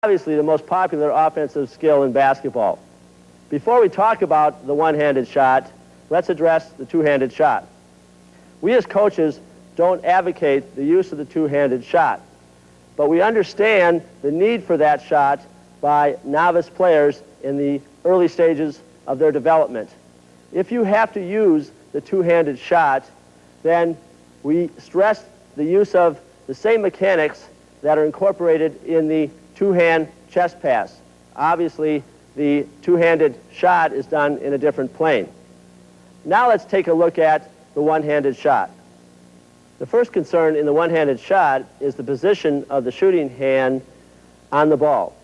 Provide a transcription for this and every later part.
obviously the most popular offensive skill in basketball. Before we talk about the one-handed shot, let's address the two-handed shot. We as coaches don't advocate the use of the two-handed shot, but we understand the need for that shot by novice players in the early stages of their development. If you have to use the two-handed shot, then we stress the use of the same mechanics that are incorporated in the two-hand chest pass. Obviously, the two-handed shot is done in a different plane. Now let's take a look at the one-handed shot. The first concern in the one-handed shot is the position of the shooting hand on the ball.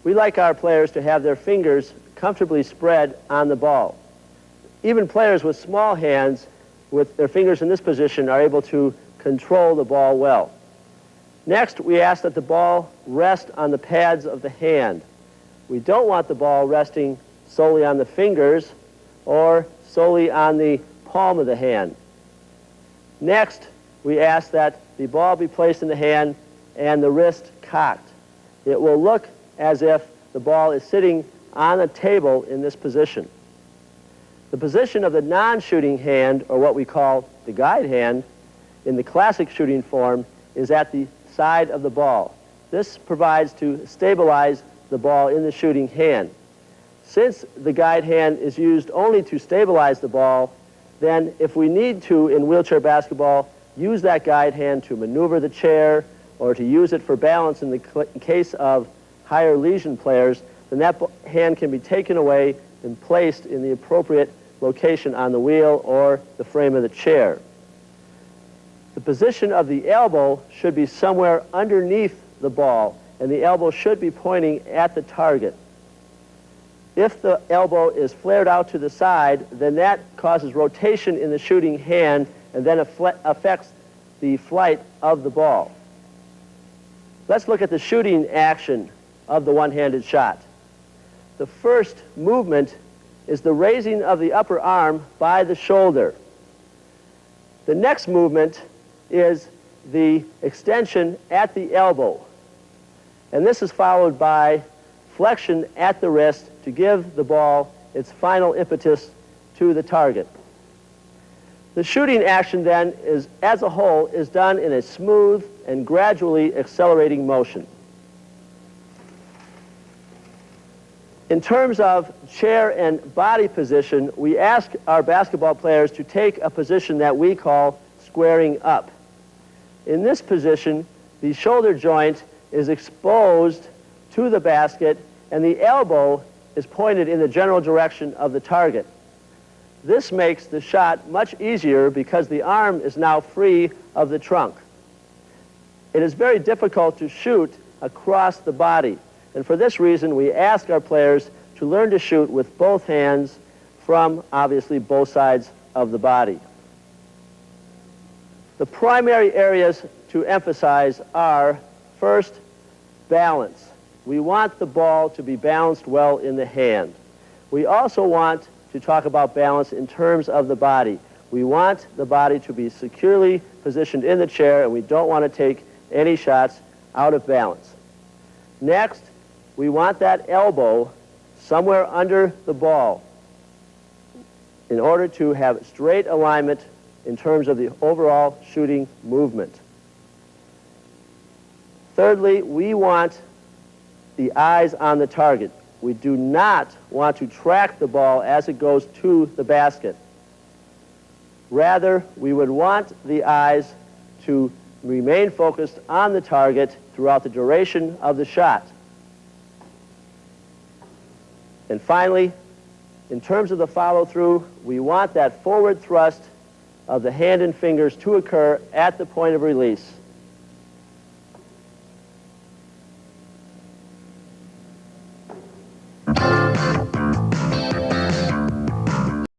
We like our players to have their fingers comfortably spread on the ball. Even players with small hands with their fingers in this position are able to control the ball well. Next, we ask that the ball rest on the pads of the hand. We don't want the ball resting solely on the fingers or solely on the palm of the hand. Next, we ask that the ball be placed in the hand and the wrist cocked. It will look as if the ball is sitting on a table in this position. The position of the non-shooting hand, or what we call the guide hand, in the classic shooting form, is at the side of the ball. This provides to stabilize the ball in the shooting hand. Since the guide hand is used only to stabilize the ball, then if we need to, in wheelchair basketball, use that guide hand to maneuver the chair or to use it for balance in the case of higher lesion players, then that hand can be taken away and placed in the appropriate location on the wheel or the frame of the chair. The position of the elbow should be somewhere underneath the ball, and the elbow should be pointing at the target. If the elbow is flared out to the side, then that causes rotation in the shooting hand and then affects the flight of the ball. Let's look at the shooting action of the one-handed shot. The first movement is the raising of the upper arm by the shoulder. The next movement is the extension at the elbow. And this is followed by flexion at the wrist to give the ball its final impetus to the target. The shooting action then is, as a whole, is done in a smooth and gradually accelerating motion. In terms of chair and body position, we ask our basketball players to take a position that we call squaring up. In this position, the shoulder joint is exposed to the basket and the elbow is pointed in the general direction of the target. This makes the shot much easier because the arm is now free of the trunk. It is very difficult to shoot across the body, and for this reason we ask our players to learn to shoot with both hands from, obviously, both sides of the body. The primary areas to emphasize are, first, balance. We want the ball to be balanced well in the hand. We also want to talk about balance in terms of the body. We want the body to be securely positioned in the chair, and we don't want to take any shots out of balance. Next, we want that elbow somewhere under the ball in order to have straight alignment in terms of the overall shooting movement. Thirdly, we want the eyes on the target. We do not want to track the ball as it goes to the basket. Rather, we would want the eyes to remain focused on the target throughout the duration of the shot. And finally, in terms of the follow-through, we want that forward thrust of the hand and fingers to occur at the point of release.